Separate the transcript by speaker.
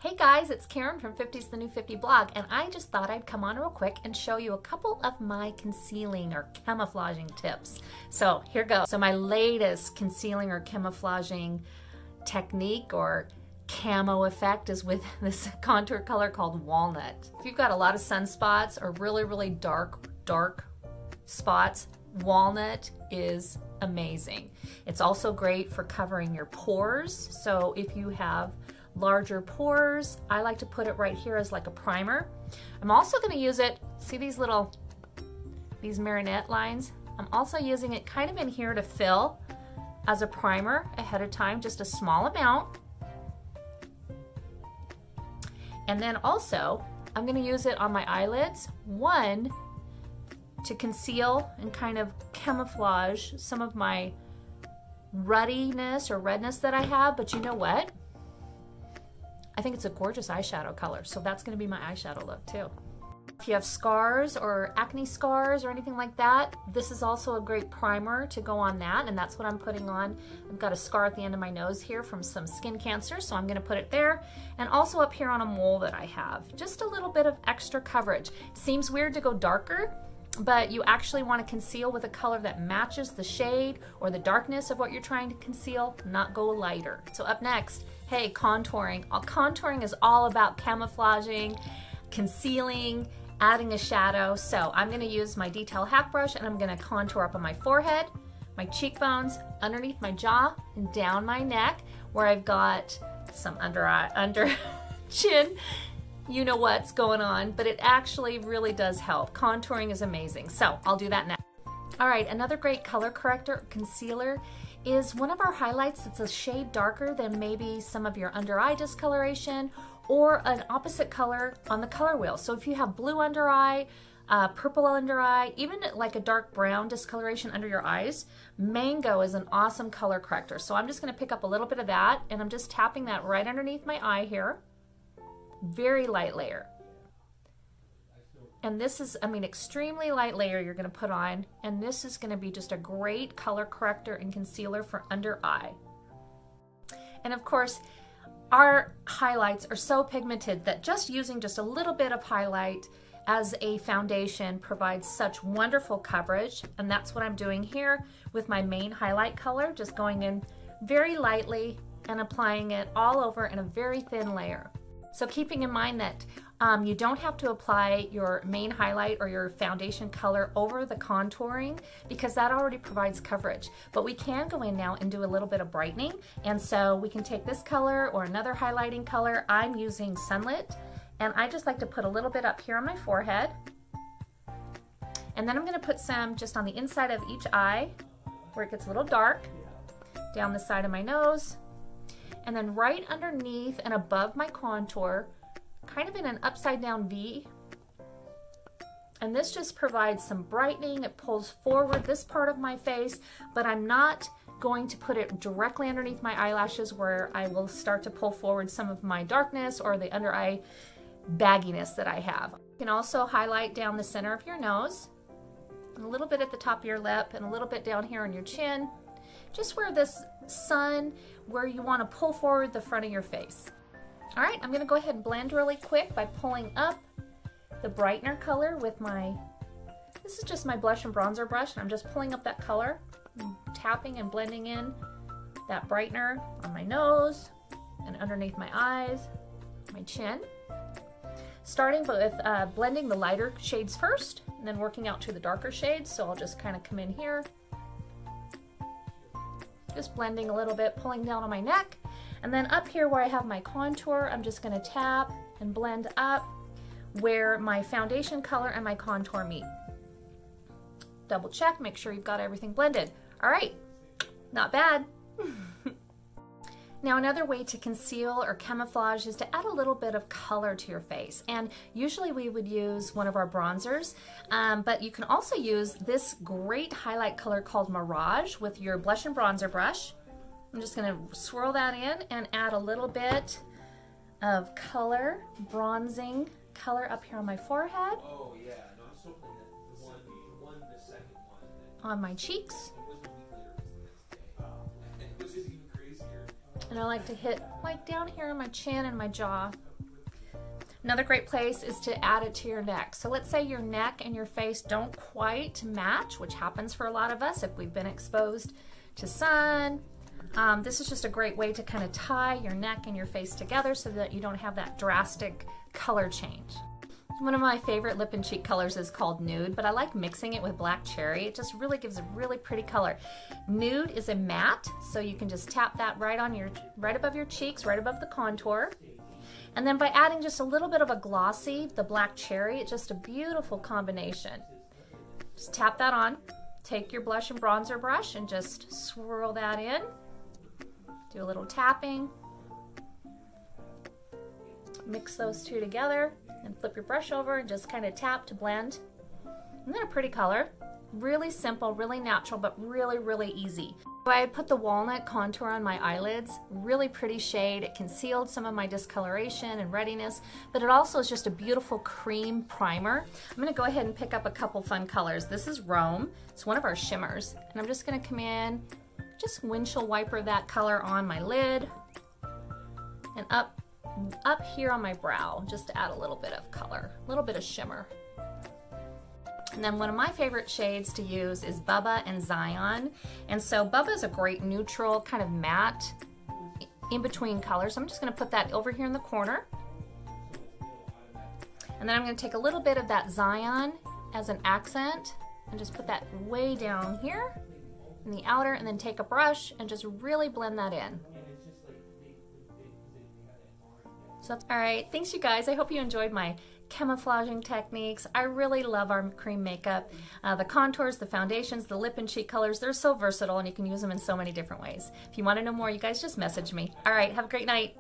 Speaker 1: Hey guys, it's Karen from 50's the New 50 blog, and I just thought I'd come on real quick and show you a couple of my concealing or camouflaging tips. So here goes. So my latest concealing or camouflaging technique or camo effect is with this contour color called Walnut. If you've got a lot of sunspots or really dark spots, Walnut is amazing. It's also great for covering your pores. So if you have larger pores, I like to put it right here as like a primer. I'm also going to use it, see these marionette lines? I'm also using it kind of in here to fill as a primer ahead of time, just a small amount. And then also, I'm going to use it on my eyelids. One, to conceal and kind of camouflage some of my ruddiness or redness that I have, but you know what? I think it's a gorgeous eyeshadow color, so that's going to be my eyeshadow look too. If you have scars or acne scars or anything like that, this is also a great primer to go on that, and that's what I'm putting on. I've got a scar at the end of my nose here from some skin cancer, so I'm going to put it there, and also up here on a mole that I have. Just a little bit of extra coverage. It seems weird to go darker, but you actually want to conceal with a color that matches the shade or the darkness of what you're trying to conceal, not go lighter. So up next, hey, contouring. Contouring is all about camouflaging, concealing, adding a shadow. So I'm going to use my detail hack brush and I'm going to contour up on my forehead, my cheekbones, underneath my jaw, and down my neck where I've got some under chin. You know what's going on, but it actually really does help. Contouring is amazing. So I'll do that now. All right, another great color corrector, concealer, is one of our highlights that's a shade darker than maybe some of your under eye discoloration or an opposite color on the color wheel. So if you have blue under eye, purple under eye, even like a dark brown discoloration under your eyes, Mango is an awesome color corrector. So I'm just gonna pick up a little bit of that and I'm just tapping that right underneath my eye here. Very light layer. And this is, extremely light layer you're going to put on, and this is going to be just a great color corrector and concealer for under eye. And of course, our highlights are so pigmented that just using just a little bit of highlight as a foundation provides such wonderful coverage, and that's what I'm doing here with my main highlight color, just going in very lightly and applying it all over in a very thin layer. So keeping in mind that you don't have to apply your main highlight or your foundation color over the contouring because that already provides coverage. But we can go in now and do a little bit of brightening. And so we can take this color or another highlighting color. I'm using Sunlit, and I just like to put a little bit up here on my forehead. And then I'm going to put some just on the inside of each eye where it gets a little dark, down the side of my nose, and then right underneath and above my contour, kind of in an upside down V. And this just provides some brightening. It pulls forward this part of my face, but I'm not going to put it directly underneath my eyelashes where I will start to pull forward some of my darkness or the under eye bagginess that I have. You can also highlight down the center of your nose, and a little bit at the top of your lip, and a little bit down here on your chin. Just where this sun, where you want to pull forward the front of your face. All right, I'm going to go ahead and blend really quick by pulling up the brightener color with this is just my blush and bronzer brush, and I'm just pulling up that color, and tapping and blending in that brightener on my nose and underneath my eyes, my chin. Starting with blending the lighter shades first, and then working out to the darker shades. So I'll just kind of come in here, just blending a little bit, pulling down on my neck. And then up here where I have my contour, I'm just going to tap and blend up where my foundation color and my contour meet. Double check, make sure you've got everything blended. All right, not bad. Now another way to conceal or camouflage is to add a little bit of color to your face. And usually we would use one of our bronzers, but you can also use this great highlight color called Mirage with your blush and bronzer brush. I'm just gonna swirl that in and add a little bit of color, bronzing color up here on my forehead. Oh yeah, no, I'm still playing the second one. On my cheeks. And I like to hit like down here on my chin and my jaw Another great place is to add it to your neck. So let's say your neck and your face don't quite match, which happens for a lot of us if we've been exposed to sun. This is just a great way to kind of tie your neck and your face together so that you don't have that drastic color change. One of my favorite lip and cheek colors is called Nude, but I like mixing it with Black Cherry. It just really gives a really pretty color. Nude is a matte, so you can just tap that right above your cheeks, right above the contour. And then by adding just a little bit of a glossy, the Black Cherry, it's just a beautiful combination. Just tap that on. Take your blush and bronzer brush and just swirl that in. Do a little tapping. Mix those two together and flip your brush over and just kind of tap to blend. Isn't that a pretty color? Really simple, really natural, but really, really easy. So I put the Walnut contour on my eyelids. Really pretty shade. It concealed some of my discoloration and readiness, but it also is just a beautiful cream primer. I'm gonna go ahead and pick up a couple fun colors. This is Rome. It's one of our shimmers. And I'm just gonna come in, just windshield wiper that color on my lid and up here on my brow, just to add a little bit of color, a little bit of shimmer. And then one of my favorite shades to use is Bubba and Zion. And so Bubba is a great neutral, kind of matte, in-between color. So I'm just gonna put that over here in the corner. And then I'm gonna take a little bit of that Zion as an accent and just put that way down here in the outer, and then take a brush and just really blend that in. So that's all right. Thanks, you guys. I hope you enjoyed my camouflaging techniques. I really love our cream makeup. The contours, the foundations, the lip and cheek colors, they're so versatile and you can use them in so many different ways. If you want to know more, you guys just message me. All right, have a great night.